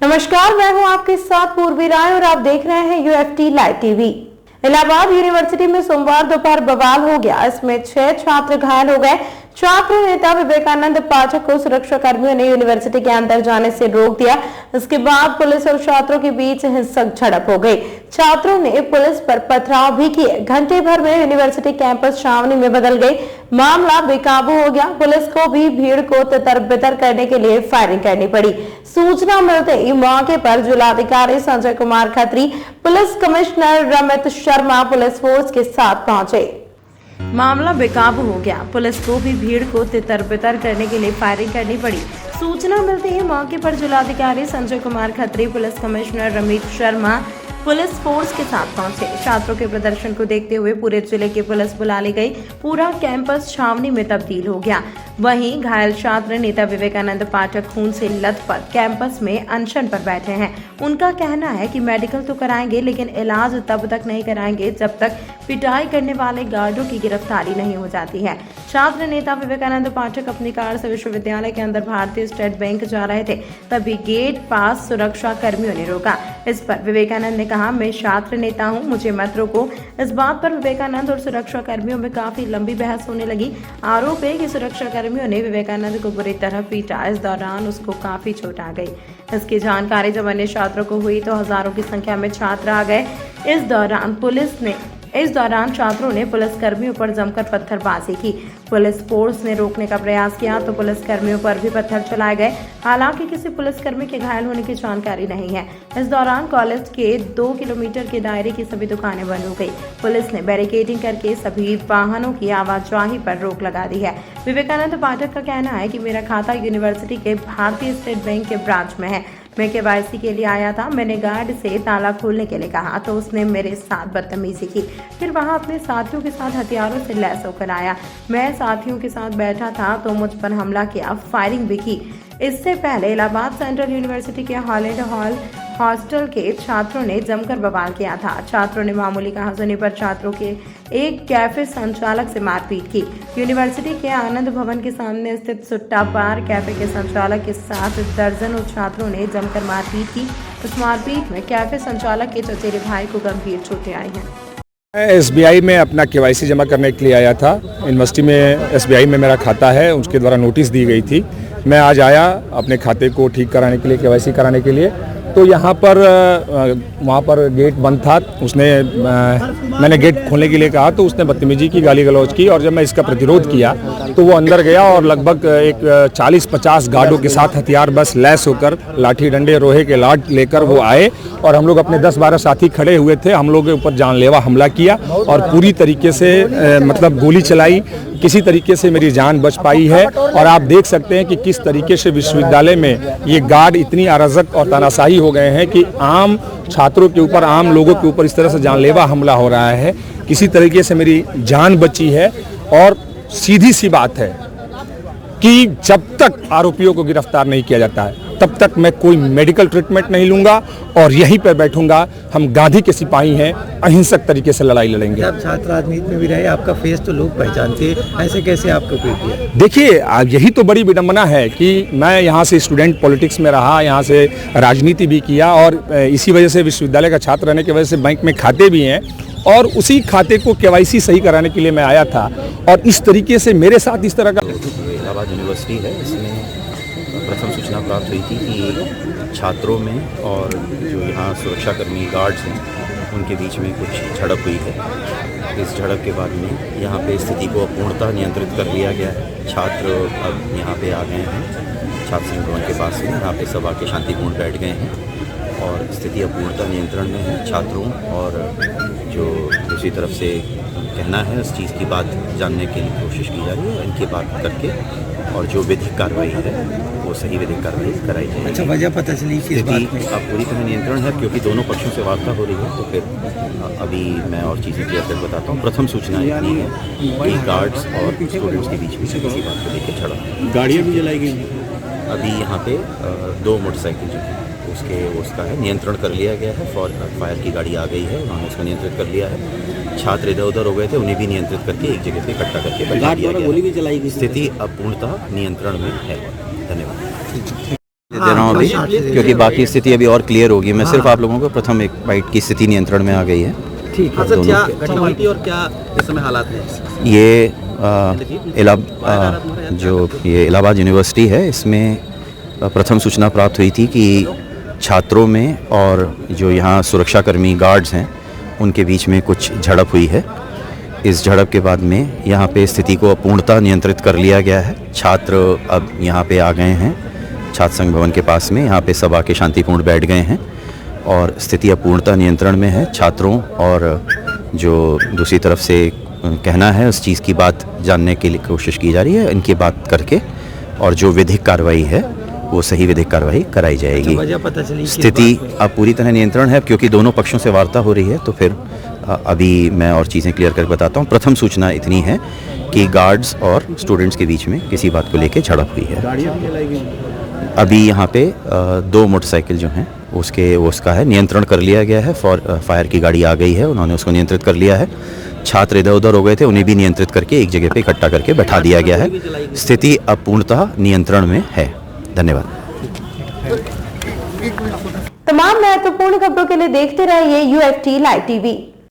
नमस्कार, मैं हूं आपके साथ पूर्वी राय और आप देख रहे हैं UFT live TV. Allahabad university में सोमवार दोपहर बवाल हो गया। इसमें 6 छात्र घायल हो गए। छात्र नेता विवेकानंद पाठक को सुरक्षा कर्मियों ने यूनिवर्सिटी के अंदर जाने से रोक दिया। इसके बाद पुलिस और छात्रों के बीच हिंसक झड़प हो गई। छात्रों ने पुलिस पर पथराव भी किए। घंटे भर में यूनिवर्सिटी कैंपस छावनी में बदल गई। मामला बेकाबू हो गया। पुलिस को भी भीड़ को तितर-बितर करने के लिए फायरिंग करनी पड़ी। सूचना मिलते ही मौके पर जिलाधिकारी Sanjay Kumar Khatri, police commissioner Ramit Sharma police force के साथ पहुंचे। मामला बेकाबू हो गया। पुलिस को भी भीड़ को तितर-बितर करने के लिए फायरिंग करनी पड़ी। सूचना मिलते ही मौके पर जिलाधिकारी Sanjay Kumar Khatri, police commissioner Ramit Sharma police force के साथ पहुंचे। छात्रों के प्रदर्शन को देखते हुए पूरे जिले की पुलिस बुला ली गई। पूरा कैंपस छावनी में तब्दील हो गया। वहीं घायल छात्र नेता विवेकानंद पाठक खून से लथपथ कैंपस में अनशन पर बैठे हैं। उनका कहना है कि मेडिकल तो कराएंगे, लेकिन इलाज तब तक नहीं कराएंगे जब तक पिटाई करने वाले गार्डों की गिरफ्तारी नहीं हो जाती है। छात्र नेता विवेकानंद पाठक अपनी कार से विश्वविद्यालय के अंदर भारतीय स्टेट बैंक जा रहे थे, तभी गेट पास सुरक्षा कर्मियों ने रोका। इस पर विवेकानंद ने कहा, मैं छात्र नेता हूं, मुझे मत रोको। इस बात पर विवेकानंद और सुरक्षा कर्मियों में काफी लंबी बहस होने लगी। आरोप है कि सुरक्षा कर्मियों ने विवेकानंद को बुरी तरह पीटा। इस दौरान उसको काफी चोट आ गई। इसकी जानकारी जब अन्य छात्रों को हुई तो हजारों की संख्या में छात्र आ गए। इस दौरान छात्रों ने पुलिस कर्मियों पर जमकर पत्थरबाजी की। पुलिस फोर्स ने रोकने का प्रयास किया तो पुलिस कर्मियों पर भी पत्थर चलाए गए। हालांकि किसी पुलिसकर्मी के घायल होने की जानकारी नहीं है। इस दौरान कॉलेज के 2 किलोमीटर के दायरे की सभी दुकानें बंद हो गई। पुलिस ने बैरिकेडिंग करके सभी वाहनों की आवाजाही पर रोक लगा दी है। विवेकानंद पाठक का कहना है कि मेरा खाता यूनिवर्सिटी के भारतीय स्टेट बैंक के ब्रांच में है। मैं केवाईसी के लिए आया था। मैंने गार्ड से ताला खोलने के लिए कहा तो उसने मेरे साथ बदतमीजी की। फिर वहां अपने साथियों के साथ हथियारों से लैस होकर आया। मैं साथियों के साथ बैठा था तो मुझ पर हमला किया, फायरिंग भी की। इससे पहले इलाहाबाद सेंट्रल यूनिवर्सिटी के हॉलैंड हॉल हॉस्टल के छात्रों ने जमकर बवाल किया था। छात्रों ने मामूली कहासुनी पर छात्रों के एक कैफे संचालक से मारपीट की। यूनिवर्सिटी के आनंद भवन के सामने स्थित सुट्टा बार कैफे के संचालक के साथ दर्जनों छात्रों ने जमकर मारपीट की। इस मारपीट में कैफे संचालक के चचेरे भाई को गंभीर चोटें आई हैं। SBI में अपना KYC जमा करने के लिए आया था। यूनिवर्सिटी में SBI में मेरा खाता है, उसके द्वारा नोटिस दी गई थी। मैं आज आया अपने खाते को ठीक कराने के लिए, KYC कराने के लिए। तो यहाँ पर वहाँ पर गेट बंद था। मैंने गेट खोलने के लिए कहा तो उसने बदतमीजी की, गाली गलौज की, और जब मैं इसका प्रतिरोध किया तो वो अंदर गया और लगभग एक 40-50 गार्डों के साथ हथियार बस लैस होकर लाठी डंडे लोहे के लाट लेकर वो आए और हम लोग अपने 10-12 साथी खड़े हुए थे। हम लोग के ऊपर जानलेवा हमला किया और पूरी तरीके से मतलब गोली चलाई। किसी तरीके से मेरी जान बच पाई है और आप देख सकते हैं कि किस तरीके से विश्वविद्यालय में ये गार्ड इतनी अराजक और तानाशाही हो गए हैं कि आम छात्रों के ऊपर, आम लोगों के ऊपर इस तरह से जानलेवा हमला हो रहा है। किसी तरीके से मेरी जान बची है और सीधी सी बात है कि जब तक आरोपियों को गिरफ्तार नहीं किया जाता है तब तक मैं कोई मेडिकल ट्रीटमेंट नहीं लूंगा और यहीं पर बैठूंगा। हम गांधी के सिपाही हैं, अहिंसक तरीके से लड़ाई लड़ेंगे। आप छात्र राजनीति में भी रहे, आपका फेस तो लोग पहचानते हैं, ऐसे कैसे आपको कोई किया? देखिए, यही तो बड़ी विडंबना है कि मैं यहाँ से स्टूडेंट पॉलिटिक्स में रहा, यहाँ से राजनीति भी किया और इसी वजह से विश्वविद्यालय का छात्र रहने की वजह से बैंक में खाते भी हैं और उसी खाते को KYC सही कराने के लिए मैं आया था और इस तरीके से मेरे साथ इस तरह का। इलाहाबाद यूनिवर्सिटी है, इसमें प्रथम सूचना प्राप्त हुई थी कि छात्रों में और जो यहाँ सुरक्षाकर्मी गार्ड्स हैं उनके बीच में कुछ झड़प हुई है। इस झड़प के बाद में यहाँ पे स्थिति को पूर्णतः नियंत्रित कर लिया गया है। छात्र अब यहाँ पे आ गए हैं, छात्र संघ भवन के पास में, यहाँ पे सब आके शांतिपूर्ण बैठ गए हैं और स्थिति अब पूर्णतः नियंत्रण में है। छात्रों और जो दूसरी तरफ से कहना है उस चीज़ की बात जानने के लिए कोशिश की जा रही है। इनकी बात करके और जो विधिक कार्रवाई है वो सही विधिक कार्रवाई कराई जाएगी। अच्छा, वजह पता चली कि स्थिति अब पूरी तरह नियंत्रण है क्योंकि दोनों पक्षों से वार्ता हो रही है। तो फिर अभी मैं और चीज़ें क्लियर कर बताता हूँ। प्रथम सूचना इतनी है कि गार्ड्स और स्टूडेंट्स के बीच में से किसी बात को लेकर झड़प, गाड़ियाँ भी जलाई गई। अभी यहाँ पे 2 मोटरसाइकिल जो है उसका है नियंत्रण कर लिया गया है। फायर की गाड़ी आ गई है, उन्होंने उसका नियंत्रित कर लिया है। छात्र इधर उधर हो गए थे, उन्हें भी नियंत्रित करके एक जगह पे इकट्ठा करके बैठा दिया गया। गोली भी चलाई गई। स्थिति अब पूर्णतः नियंत्रण में है। धन्यवाद। दे रहा हूँ अभी, क्योंकि बाकी स्थिति अभी और क्लियर होगी। मैं सिर्फ आप लोगों को प्रथम एक बाइट की स्थिति नियंत्रण में आ गई है। ठीक है। सर, क्या घटना हुई थी और क्या इस समय हालात हैं? ये जो ये इलाहाबाद यूनिवर्सिटी है, इसमें प्रथम सूचना प्राप्त हुई थी कि छात्रों में और जो यहाँ सुरक्षाकर्मी गार्ड्स हैं उनके बीच में कुछ झड़प हुई है। इस झड़प के बाद में यहाँ पे स्थिति को पूर्णतः नियंत्रित कर लिया गया है। छात्र अब यहाँ पे आ गए हैं, छात्र संघ भवन के पास में, यहाँ पे सब आके शांतिपूर्ण बैठ गए हैं और स्थिति अब पूर्णतः नियंत्रण में है। छात्रों और जो दूसरी तरफ से कहना है उस चीज़ की बात जानने के लिए कोशिश की जा रही है। इनकी बात करके और जो विधिक कार्रवाई है वो सही विधिक कार्रवाई कराई जाएगी। वजह पता चली? स्थिति अब पूरी तरह नियंत्रण है, क्योंकि दोनों पक्षों से वार्ता हो रही है। तो फिर अभी मैं और चीज़ें क्लियर करके बताता हूँ। प्रथम सूचना इतनी है कि गार्ड्स और स्टूडेंट्स के बीच में किसी बात को लेकर झड़प हुई है। अभी यहाँ पे 2 मोटरसाइकिल जो हैं उसका है नियंत्रण कर लिया गया है। फायर की गाड़ी आ गई है, उन्होंने उसको नियंत्रित कर लिया है। छात्र इधर उधर हो गए थे, उन्हें भी नियंत्रित करके एक जगह पे इकट्ठा करके बैठा दिया गया है। स्थिति अब पूर्णतः नियंत्रण में है। धन्यवाद। तमाम महत्वपूर्ण खबरों के लिए देखते रहिए UFT लाइव टीवी।